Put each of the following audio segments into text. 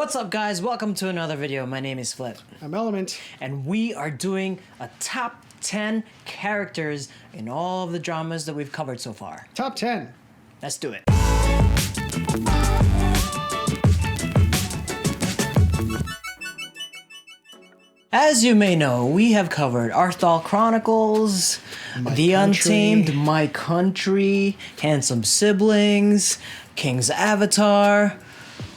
What's up, guys? Welcome to another video. My name is Flip. I'm Element. And we are doing a top 10 characters in all of the dramas that we've covered so far. Top 10. Let's do it. As you may know, we have covered ARTHDAL Chronicles, The Untamed, My Country, Handsome Siblings, King's Avatar.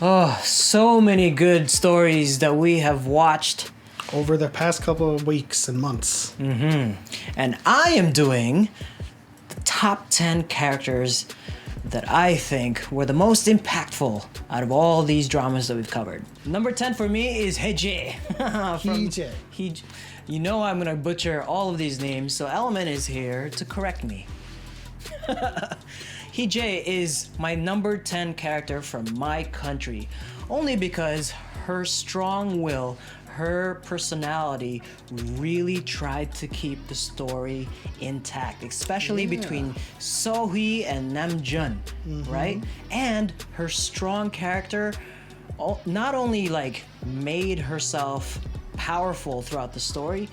Oh, so many good stories that we have watched over the past couple of weeks and months. And I am doing the top 10 characters that I think were the most impactful out of all these dramas that we've covered. Number 10 for me is Heje. Heje. You know I'm gonna butcher all of these names, so Element is here to correct me. Heje is my number 10 character from My Country, only because her strong will, her personality really tried to keep the story intact, especially between Sohee and Namjeon, right? And her strong character not only like made herself powerful throughout the story,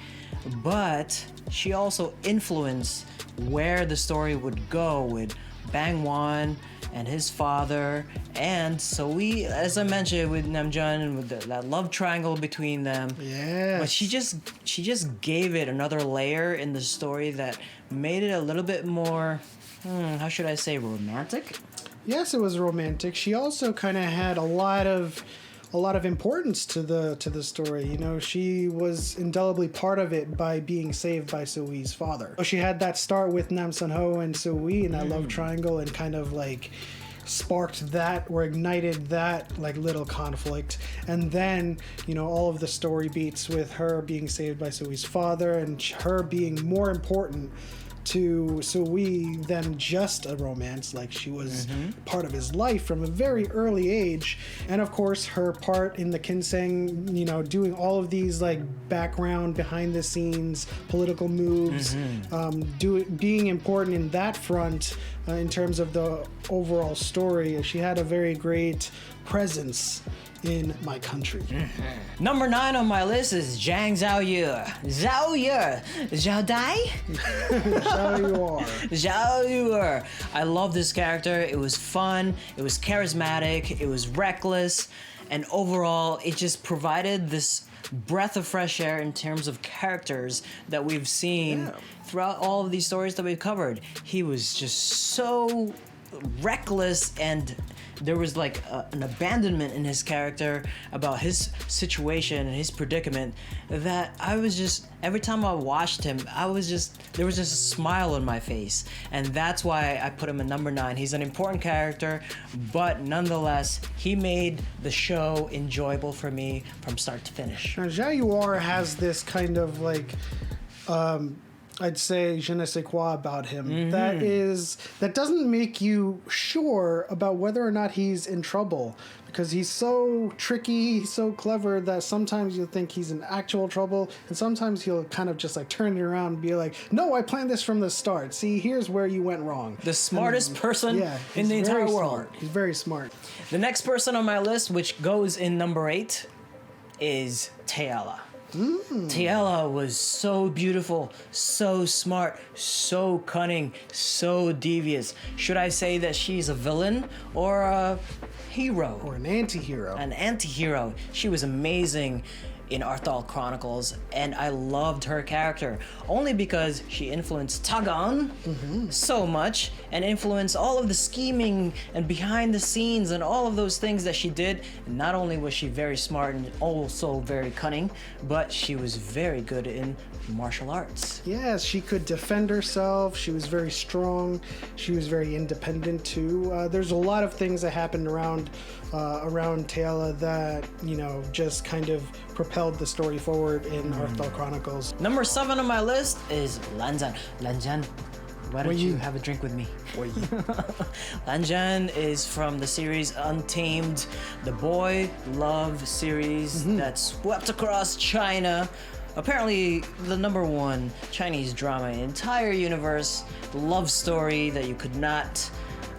but she also influenced where the story would go with Bangwon and his father, and Sohee, as I mentioned, with Namjeon, with that love triangle between them. Yeah. But she just gave it another layer in the story that made it a little bit more, how should I say, romantic? Yes, it was romantic. She also kind of had a lot of importance to the story. You know, she was indelibly part of it by being saved by Sohee's father. So she had that start with Nam Sun-ho and Sohee and that love triangle, and kind of like sparked that or ignited that like little conflict. And then, you know, all of the story beats with her being saved by Sohee's father and her being more important to Sohee than just a romance. Like, she was part of his life from a very early age. And of course her part in the Kinseng, you know, doing all of these like background behind the scenes political moves, being important in that front in terms of the overall story. She had a very great presence in My Country. Number 9 on my list is Zhang XIAOYU'ER. XIAOYU'ER. Xiaodai? XIAOYU'ER. XIAOYU'ER. I love this character. It was fun, it was charismatic, it was reckless, and overall it just provided this breath of fresh air in terms of characters that we've seen throughout all of these stories that we've covered. He was just so reckless, and there was like an abandonment in his character about his situation and his predicament that I was just, every time I watched him, there was just a smile on my face. And that's why I put him at number 9. He's an important character, but nonetheless, he made the show enjoyable for me from start to finish. Now, XIAOYU'ER has this kind of like, I'd say je ne sais quoi about him that doesn't make you sure about whether or not he's in trouble, because he's so tricky, he's so clever that sometimes you'll think he's in actual trouble, and sometimes he'll kind of just like turn it around and be like, no, I planned this from the start. See, here's where you went wrong. The smartest person in the entire world. He's very smart. The next person on my list, which goes in number 8, is TAEALHA. TAEALHA was so beautiful, so smart, so cunning, so devious. Should I say that she's a villain or a hero? Or an anti-hero. An anti-hero. She was amazing in ARTHDAL Chronicles, and I loved her character only because she influenced TAGON so much, and influenced all of the scheming and behind the scenes and all of those things that she did. And not only was she very smart and also very cunning, but she was very good in martial arts. Yes, she could defend herself. She was very strong. She was very independent too. There's a lot of things that happened around TAEALHA that, you know, just kind of propelled the story forward in ARTHDAL Chronicles. Number 7 on my list is Lanjan. Lanjan, why don't you have a drink with me? Lanjan is from the series Untamed, the boy love series that swept across China. Apparently the number 1 Chinese drama in the entire universe, love story that you could not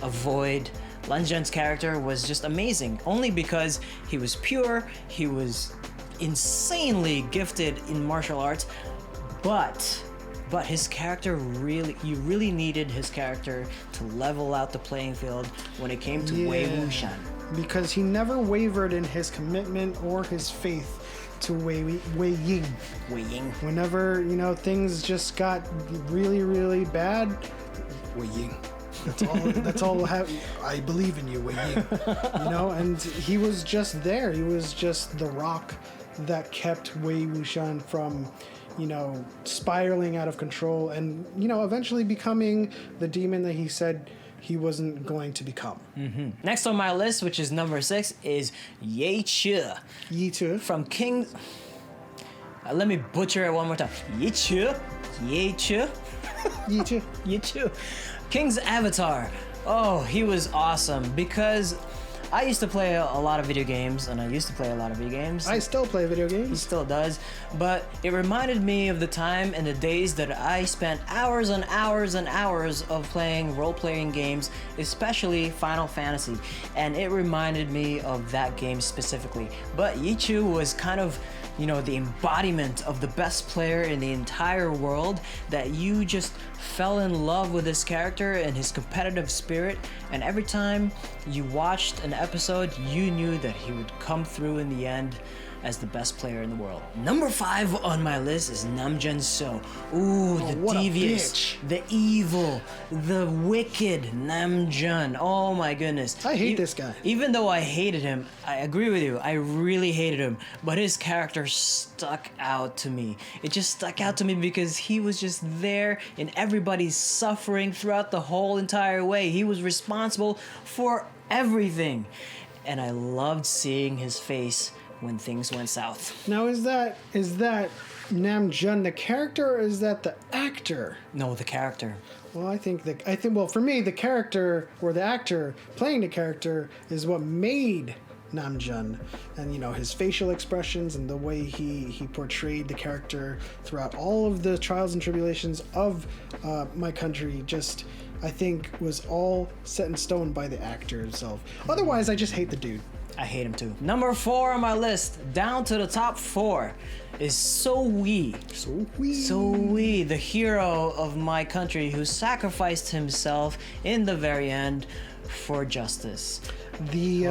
avoid. NAMJEON's character was just amazing, only because he was pure, he was insanely gifted in martial arts, but his character you really needed his character to level out the playing field when it came to Wei Wuxian. Because he never wavered in his commitment or his faith to Wei Ying. Wei Ying. Whenever, you know, things just got really, really bad, Wei Ying. That's all I believe in you, Wei Ying. You know, and he was just there. He was just the rock that kept Wei Wuxian from, you know, spiraling out of control and, you know, eventually becoming the demon that he said he wasn't going to become. Next on my list, which is number 6, is Ensue. Ensue. From King... let me butcher it one more time. Ensue. King's Avatar. Oh, he was awesome because I used to play a lot of video games, and I used to play a lot of video games. I still play video He games. still does, but it reminded me of the time and the days that I spent hours and hours and hours of playing role-playing games, especially Final Fantasy, and it reminded me of that game specifically. But Ensue was kind of, you know, the embodiment of the best player in the entire world, that you just fell in love with his character and his competitive spirit, and every time you watched an episode, you knew that he would come through in the end as the best player in the world. Number 5 on my list is Namjoon So. Ooh, the what a devious, bitch. the evil, the wicked Namjoon. Oh my goodness. I hate this guy. Even though I hated him, I agree with you, I really hated him, but his character stuck out to me. It just stuck out to me because he was just there in everybody's suffering throughout the whole entire way. He was responsible for everything. And I loved seeing his face when things went south. Now, is that Namjoon the character, or is that the actor? No, the character. Well, I think well, for me, the character or the actor playing the character is what made Namjoon, and, you know, his facial expressions and the way he portrayed the character throughout all of the trials and tribulations of my country, just, I think, was all set in stone by the actor himself. Otherwise, I just hate the dude. I hate him too. Number 4 on my list, down to the top 4, is Soe. Soe, the hero of my country who sacrificed himself in the very end for justice. The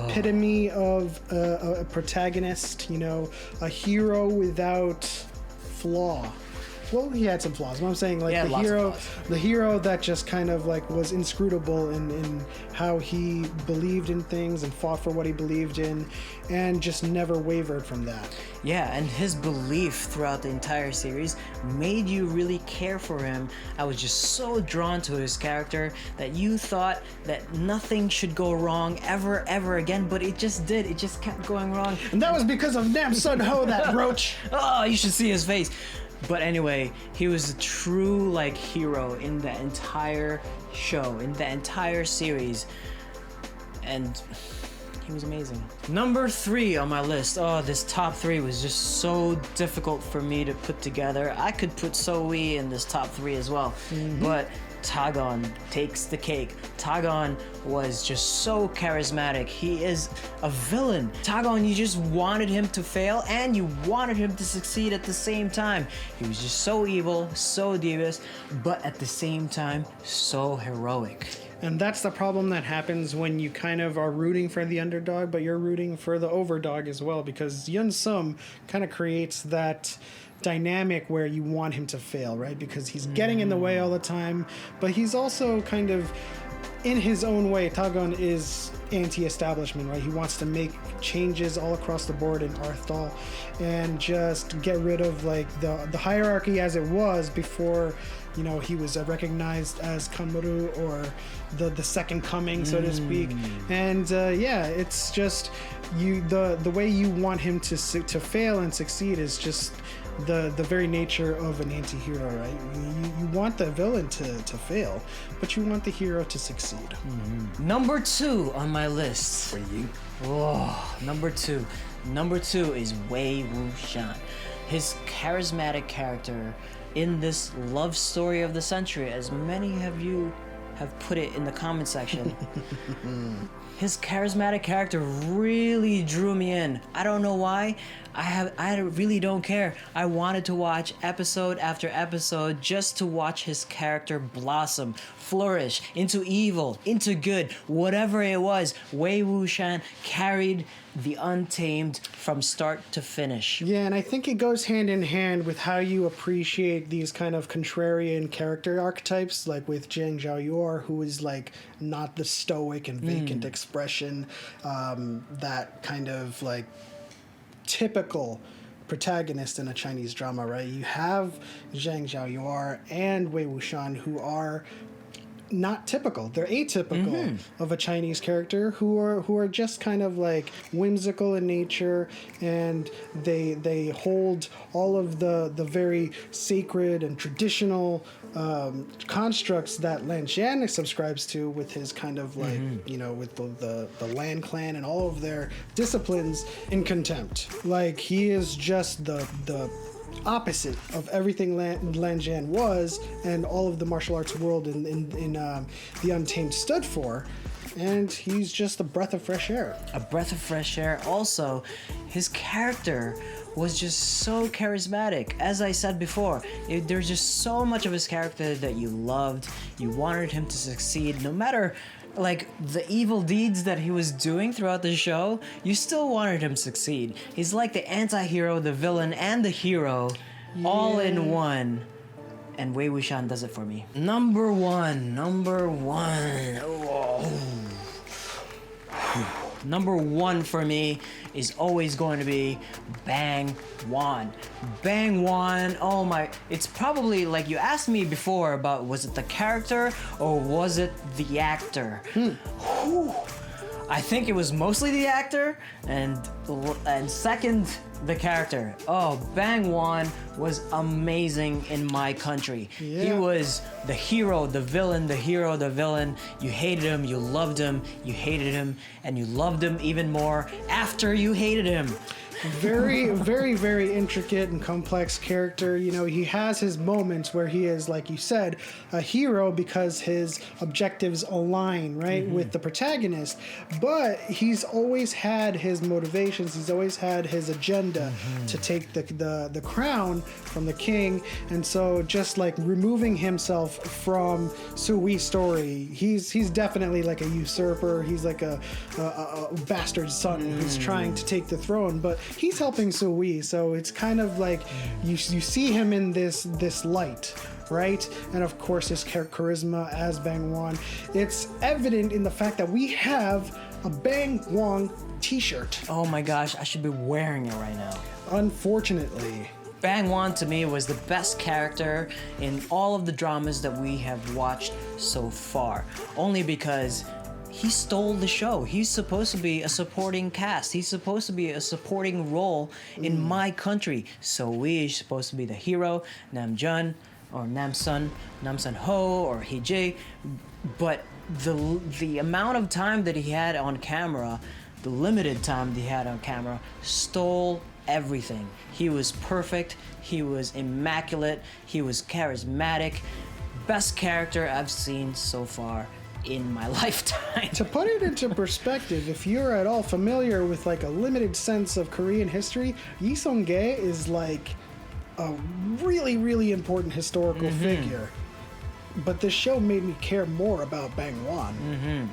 epitome of a protagonist, you know, a hero without flaw. Well, he had some flaws, but I'm saying, like, the hero that just kind of, like, was inscrutable in how he believed in things and fought for what he believed in, and just never wavered from that. Yeah, and his belief throughout the entire series made you really care for him. I was just so drawn to his character that you thought that nothing should go wrong ever again, but it just did. It just kept going wrong. And that was because of Nam Sun Ho, that roach. Oh, you should see his face. But anyway, he was a true, like, hero in the entire show, in the entire series, and he was amazing. Number 3 on my list. Oh, this top 3 was just so difficult for me to put together. I could put Soe in this top 3 as well, but TAGON takes the cake. TAGON was just so charismatic. He is a villain. TAGON, you just wanted him to fail and you wanted him to succeed at the same time. He was just so evil, so devious, but at the same time, so heroic. And that's the problem that happens when you kind of are rooting for the underdog, but you're rooting for the overdog as well, because Yun Sum kind of creates that dynamic where you want him to fail, right? Because he's getting in the way all the time, but he's also kind of, in his own way, TAGON is anti-establishment, right? He wants to make changes all across the board in ARTHDAL and just get rid of, like, the hierarchy as it was before, you know, he was recognized as Kanmaru, or the second coming, so to speak. And yeah, it's just the way you want him to fail and succeed is just the very nature of an anti-hero, right? You want the villain to fail, but you want the hero to succeed. Number 2 on my list. For you. Oh, number 2. Number 2 is Wei Wuxian. His charismatic character in this love story of the century, as many of you have put it in the comment section. His charismatic character really drew me in. I don't know why. I really don't care. I wanted to watch episode after episode just to watch his character blossom, flourish into evil, into good, whatever it was. Wei Wuxian carried the Untamed from start to finish. Yeah, and I think it goes hand in hand with how you appreciate these kind of contrarian character archetypes, like with Jiang Zhaoyu'er, who is like not the stoic and vacant expression, that kind of like typical protagonist in a Chinese drama, right? You have Jiang Zhaoyu'er and Wei Wuxian, who are not typical. They're atypical of a Chinese character, who are just kind of like whimsical in nature, and they hold all of the very sacred and traditional constructs that NAMJEON subscribes to, with his kind of like with the Land Clan and all of their disciplines in contempt. Like, he is just the opposite of everything NAMJEON was and all of the martial arts world in the Untamed stood for, and he's just a breath of fresh air. A breath of fresh air. Also, his character was just so charismatic. As I said before, there's just so much of his character that you loved. You wanted him to succeed, no matter like the evil deeds that he was doing throughout the show. You still wanted him to succeed. He's like the anti-hero, the villain, and the hero all in one. And Wei Wuxian does it for me. Number one. Oh. Number one for me is always going to be Bang Wan. Bang Wan, oh my, it's probably like you asked me before about was it the character or was it the actor? I think it was mostly the actor, and second, the character. Oh, Bang Wan was amazing in my country. Yeah. He was the hero, the villain, the hero, the villain. You hated him, you loved him, you hated him, and you loved him even more after you hated him. Very, very, very intricate and complex character. You know, he has his moments where he is, like you said, a hero because his objectives align, right, with the protagonist. But he's always had his motivations. He's always had his agenda to take the crown from the king. And so just like removing himself from Sui's story, he's definitely like a usurper. He's like a bastard son who's trying to take the throne. But he's helping Sui, so it's kind of like you see him in this light, right? And of course his charisma as Bang Wan. It's evident in the fact that we have a Bang Wan t-shirt. Oh my gosh, I should be wearing it right now. Unfortunately. Bang Wan to me was the best character in all of the dramas that we have watched so far. Only because he stole the show. He's supposed to be a supporting cast. He's supposed to be a supporting role in my country. So we is supposed to be the hero, NAMJEON, or Namsun Ho, or Hee-jae. But the amount of time that he had on camera, the limited time that he had on camera, stole everything. He was perfect. He was immaculate. He was charismatic. Best character I've seen so far in my lifetime. To put it into perspective, if you're at all familiar with like a limited sense of Korean history, Yi Sung-gae is like a really, really important historical figure. But this show made me care more about Bang Wan.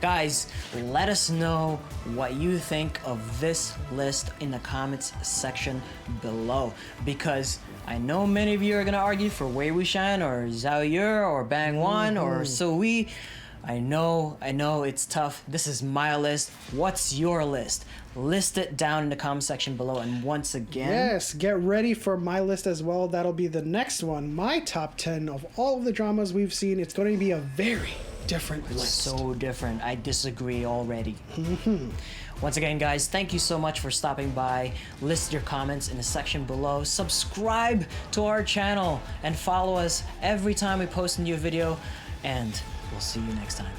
Guys, let us know what you think of this list in the comments section below, because I know many of you are gonna argue for Wei Wuxian or XIAOYU'ER or Bang Wan or Sui. I know it's tough. This is my list. What's your list? List it down in the comment section below. And once again, yes, get ready for my list as well. That'll be the next one. My top 10 of all of the dramas we've seen. It's going to be a very different list. So different. I disagree already. Once again, guys, thank you so much for stopping by. List your comments in the section below. Subscribe to our channel and follow us every time we post a new video. And we'll see you next time.